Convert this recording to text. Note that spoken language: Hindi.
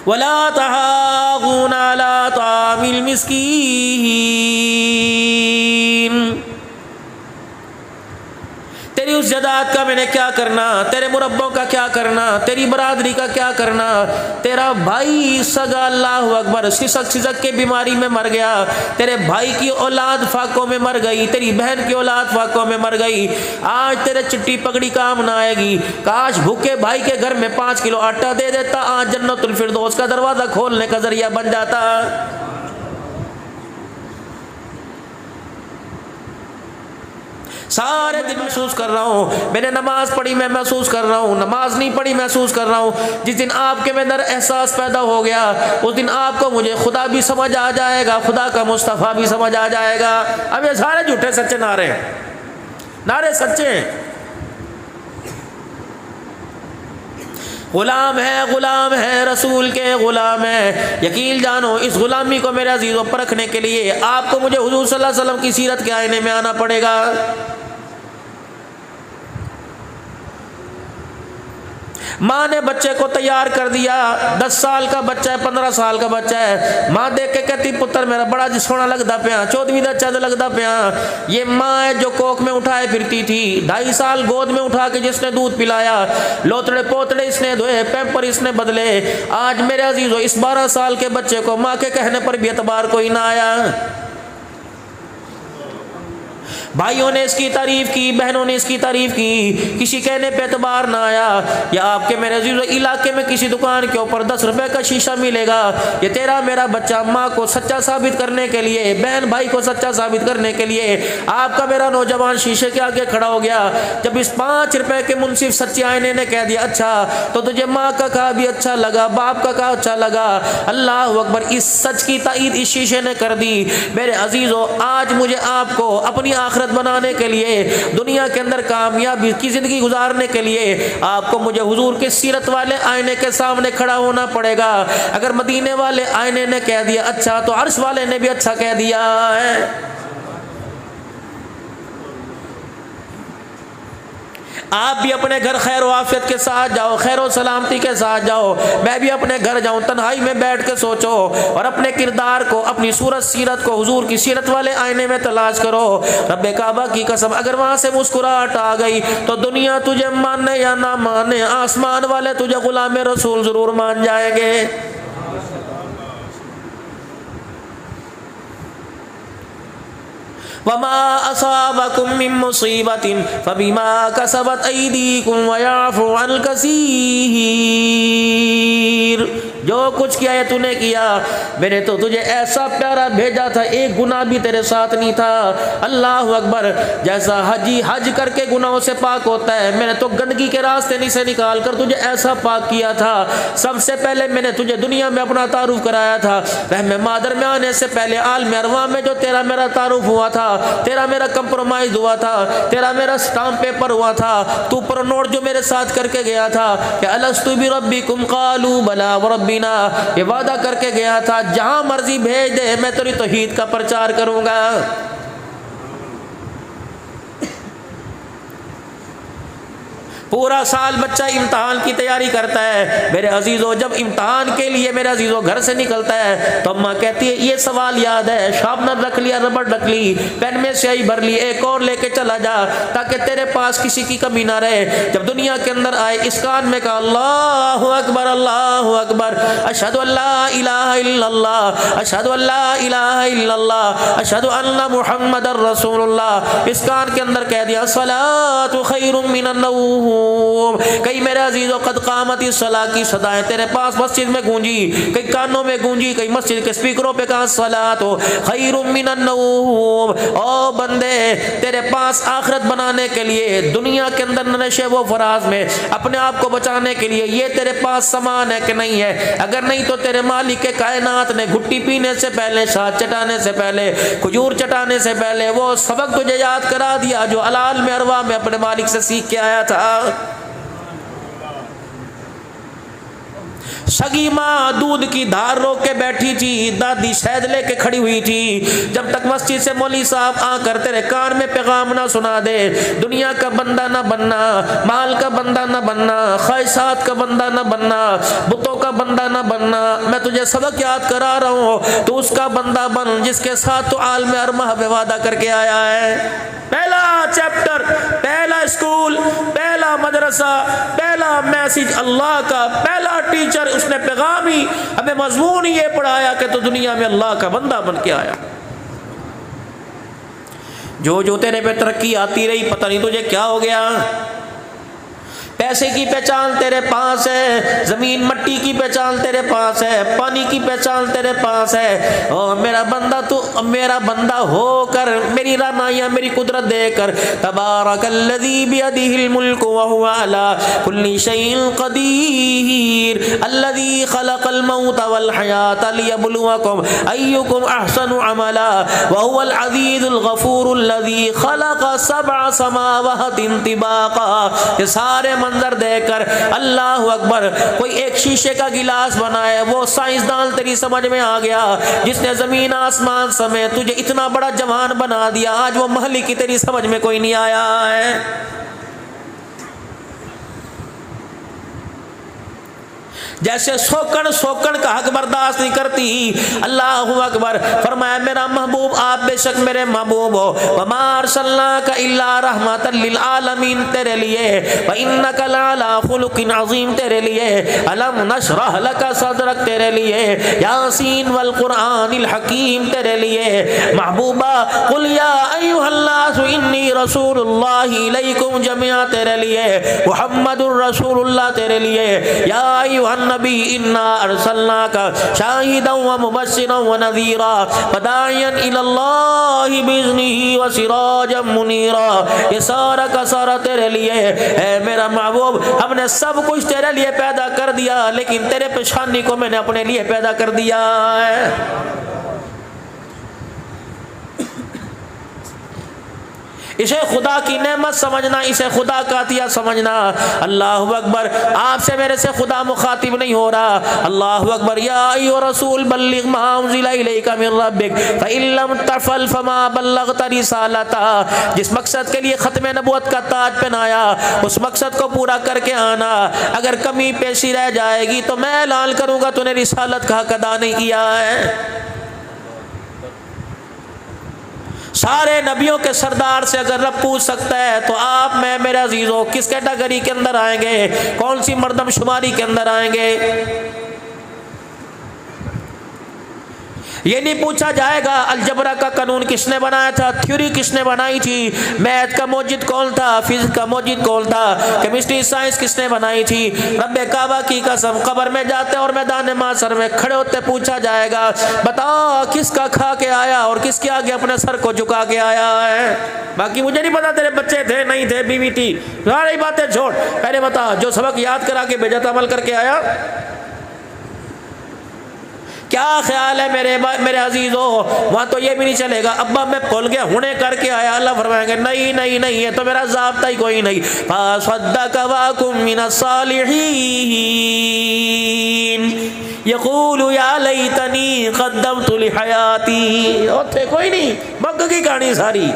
वला तहाऊना अला तामिल मिस्कीन। तेरी उस जदात का मैंने क्या करना, तेरे मुरब्बों का क्या करना, तेरी बरादरी का क्या करना। तेरा भाई सगा, अल्लाह अकबर, सिसक सिसक के बीमारी में मर गया, तेरे भाई की औलाद फाकों में मर गई, तेरी बहन की औलाद फाकों में मर गई। आज तेरे चिट्ठी पकड़ी काम ना आएगी। काश भूखे भाई के घर में 5 किलो आटा दे देता, आज जन्नतुल फिरदौस का दरवाजा खोलने का जरिया बन जाता। सारे दिन महसूस कर रहा हूँ, मैंने नमाज पढ़ी, मैं महसूस कर रहा हूँ, नमाज नहीं पढ़ी महसूस कर रहा हूँ। जिस दिन आपके में अंदर एहसास पैदा हो गया, उस दिन आपको मुझे खुदा भी समझ आ जाएगा, खुदा का मुस्तफ़ा भी समझ आ जाएगा। अब ये सारे झूठे सच्चे नारे, नारे सच्चे हैं। गुलाम है रसूल के गुलाम है। यकीन जानो इस गुलामी को मेरे अजीज़ों परखने के लिए आपको मुझे हुजूर सल्लल्लाहु अलैहि वसल्लम की सीरत के आईने में आना पड़ेगा। माँ ने बच्चे को तैयार कर दिया, 10 साल का बच्चा है, 15 साल का बच्चा है। माँ देख के कहती पुत्र मेरा बड़ा जी सोना लगता पिया, 14वीं दा चंद लगता पिया। ये माँ है जो कोख में उठाए फिरती थी, 2.5 साल गोद में उठा के जिसने दूध पिलाया, लोतड़े पोतड़े इसने धोए, पैम्पर इसने बदले। आज मेरे अजीजों इस 12 साल के बच्चे को माँ के कहने पर भी एतबार कोई ना आया। भाइयों ने इसकी तारीफ की, बहनों ने इसकी तारीफ की, किसी कहने पे एतबार ना आया। या आपके मेरे अजीजों इलाके में किसी दुकान के ऊपर 10 रुपए का शीशा मिलेगा, ये तेरा मेरा बच्चा माँ को सच्चा साबित करने के लिए, बहन भाई को सच्चा साबित करने के लिए आपका मेरा नौजवान शीशे के आगे खड़ा हो गया। जब इस 5 रुपए के मुंसिफ सच्चे आईने ने कह दिया अच्छा, तो तुझे माँ का कहा भी अच्छा लगा, बाप का कहा अच्छा लगा। अल्लाह अकबर, इस सच की ताईद इस शीशे ने कर दी। मेरे अजीजों आज मुझे आपको अपनी आखिरत बनाने के लिए, दुनिया के अंदर कामयाबी की जिंदगी गुजारने के लिए आपको मुझे हुजूर के सीरत वाले आईने के सामने खड़ा होना पड़ेगा। अगर मदीने वाले आईने ने कह दिया अच्छा, तो अर्श वाले ने भी अच्छा कह दिया है। आप भी अपने घर खैर आफियत के साथ जाओ, खैर सलामती के साथ जाओ। मैं भी अपने घर जाऊं, तन्हाई में बैठ के सोचो और अपने किरदार को, अपनी सूरत सीरत को हुजूर की सीरत वाले आईने में तलाश करो। रब्बे काबा की कसम, अगर वहां से मुस्कुराहट आ गई तो दुनिया तुझे माने या ना माने, आसमान वाले तुझे गुलाम रसूल जरूर मान जाएंगे। वमा असाबकुम मिन मुसीबतिन फबिमा कसबत अयदीकुम वयअफु अन कसीर। जो कुछ किया है तूने किया, मैंने तो तुझे ऐसा प्यारा भेजा था, एक गुनाह भी तेरे साथ नहीं था। अल्लाह अकबर, जैसा हजी हज करके गुनाहों से पाक होता है, मैंने तो गंदगी के रास्ते नहीं से निकाल कर तुझे ऐसा पाक किया था। सबसे पहले मैंने तुझे दुनिया में अपना तारुफ कराया था, रहम मादर में आने से पहले आलम अरवा में जो तेरा मेरा तारुफ हुआ था, तेरा मेरा कंप्रोमाइज हुआ था, तेरा मेरा स्टाम्प पेपर हुआ था, तू पर नोट जो मेरे साथ करके गया था कि अलस्तु बि रब्बिकुम कालू बला व रब्बिना, ये वादा करके गया था जहां मर्जी भेज दे मैं तेरी तौहीद का प्रचार करूंगा। पूरा साल बच्चा इम्तहान की तैयारी करता है। मेरे अजीज़ों जब इम्तहान के लिए मेरे अजीज़ों घर से निकलता है तो अम्मा कहती है ये सवाल याद है, शार्पनर रख लिया, रबड़ रख ली, पेन में स्याही भर ली, एक और लेके चला जा ताकि तेरे पास किसी की कमी ना रहे। जब दुनिया के अंदर आए इस कान में कहा अल्लाहु अकबर, अल्लाहु अकबर, अशहदु अल्ला इलाहा इल्लल्लाह, अशहदु अल्ला इलाहा इल्लल्लाह, अशहदु अन्ना मुहम्मदर रसूलुल्लाह। इस कान के अंदर कह दिया सलातु खैरुम मिनन नौम। कई मेरे अजीजों कद कामती सला की सदाएं तेरे पास मस्जिद में गूंजी, कई कानों में गूंजी, कई मस्जिद के स्पीकरों पे कहा सलातो खैरुम मिनन नौम। ओ बंदे, तेरे पास आखिरत बनाने के लिए, दुनिया के अंदर नशे व फराज में अपने आप को बचाने के लिए ये तेरे पास सामान है कि नहीं है? अगर नहीं तो तेरे मालिक के कायनात ने घुट्टी पीने से पहले, शाद चटाने से पहले, खजूर चटाने से पहले वो सबक तुझे याद करा दिया जो अलाल में अरवा में अपने मालिक से सीख के आया था। सगी माँ दूध की धार रोक के बैठी थी, दादी शहद लेके खड़ी हुई थी। जब तक मस्जिद से मौलवी साहब आकर तेरे कान में पैगाम ना सुना दे, दुनिया का बंदा ना बनना, माल का बंदा ना बनना, ख्वाहिशात का बंदा ना बनना, बुतों का बंदा ना बनना, मैं तुझे सबक याद करा रहा हूँ, तो उसका बंदा बन जिसके साथ तो आलम अरमाह में वादा करके आया है। पहला चैप्टर, पहला स्कूल, पहला मदरसा, पहला मैसेज अल्लाह का, पहला टीचर, उसने पैगाम ही हमें मजमून ही ये पढ़ाया कि तो दुनिया में अल्लाह का बंदा बन के आया। जो जो तेरे पे तरक्की आती रही, पता नहीं तुझे क्या हो गया। पैसे की पहचान तेरे पास है, जमीन मट्टी की पहचान तेरे पास है, पानी की पहचान तेरे पास है। ओ मेरा बंदा, तू मेरा बंदा होकर मेरी रानाइयाँ, मेरी कुदरत देकर, तबारकल्लज़ी बियदिहिल मुल्कु व हुवा अला कुल्ली शैइन क़दीर अल्लज़ी खलक़ल मौत वल हयात लियब्लुवकुम अय्युकुम अहसनु अमला व हुवल अज़ीज़ुल गफ़ूरुल्लज़ी खलक़ सबअ समावातिन तिबाक़ा। ये सारे मंजर देखकर अल्लाह अकबर, कोई एक शीशे का गिलास बनाए, वो साइंसदान तेरी समझ में आ गया, जिसने जमीन आसमान समेत तुझे इतना बड़ा जवान बना दिया, आज वो महली की तेरी समझ में कोई नहीं आया है। जैसे सोकड़ सोकड़ का हक बर्दाश्त नहीं करती, अल्लाह अकबर फरमाया मेरा महबूब आप बेशक मेरे महबूब हो, वमा अरसलनाका इल्ला रहमतल लिल आलमीन तेरे लिए, व इन्नका लअला खुलुकिन अज़ीम तेरे लिए, अलम नशरह लका सदरक तेरे लिए, यासीन वल कुरआनिल हकीम तेरे लिए। महबूबा कुल या अय्युहन्नास इन्नी रसूलुल्लाहि इलैकुम जमीआ तेरे लिए, मुहम्मदुर रसूलुल्लाह तेरे लिए, या अय्युहन नबी इन्ना अरसलनाका शाहिदन व मुबश्शिरन व नज़ीरा वदाइयन इलल्लाहि बिइज़्निही व सिराजम मुनीरा। ये सारा का सारा तेरे लिए है मेरा महबूब। हमने सब कुछ तेरे लिए पैदा कर दिया, लेकिन तेरे पेशानी को मैंने अपने लिए पैदा कर दिया है। इसे खुदा की नेमत समझना, इसे खुदा का अतिया समझना। अल्लाह अकबर, आपसे मेरे से खुदा मुखातिब नहीं हो रहा। अल्लाह अकबर, या अय्युहा रसूल बल्लिग मा उन्ज़िला इलैका मिन रब्बिक फ़इन लम तफ़अल फ़मा बल्लग़त रिसालता। जिस मकसद के लिए ख़त्म नबूवत का ताज पहनाया, उस मकसद को पूरा करके आना। अगर कमी पेशी रह जाएगी तो मैं ऐलान करूँगा तूने रिसालत का हक अदा नहीं किया है। सारे नबियों के सरदार से अगर रब पूछ सकता है तो आप मैं मेरे अजीजों किस कैटेगरी के अंदर आएंगे, कौन सी मर्दमशुमारी के अंदर आएंगे? ये नहीं पूछा जाएगा अलजबरा का कानून किसने बनाया था, थ्योरी किसने बनाई थी, मैथ का मौजिद कौन था, फिजिक्स का मौजिद कौन था, केमिस्ट्री साइंस किसने बनाई थी। रब्बे काबा की कसम, कब्र में जाते और मैदान माशर में खड़े होते पूछा जाएगा बताओ किसका खा के आया और किसके आगे अपने सर को झुका के आया है। बाकी मुझे नहीं पता तेरे बच्चे थे नहीं थे, बीवी थी, सारी बातें छोड़, पहले बता जो सबक याद करा के भेजा था अमल करके आया। क्या ख्याल है मेरे अजीजों, वहाँ तो ये भी नहीं चलेगा अब्बा मैं भूल गया हुने करके आया। अल्लाह फरमाएंगे नहीं नहीं नहीं, ये तो मेरा ज़ाब्ता ही कोई नहीं। फ़सद्दक़ व कुन मिनस सालिहीन यक़ूलु या लैतनी क़द्दमतु लिहयाती। और थे कोई नहीं, मक्के की कहानी सारी।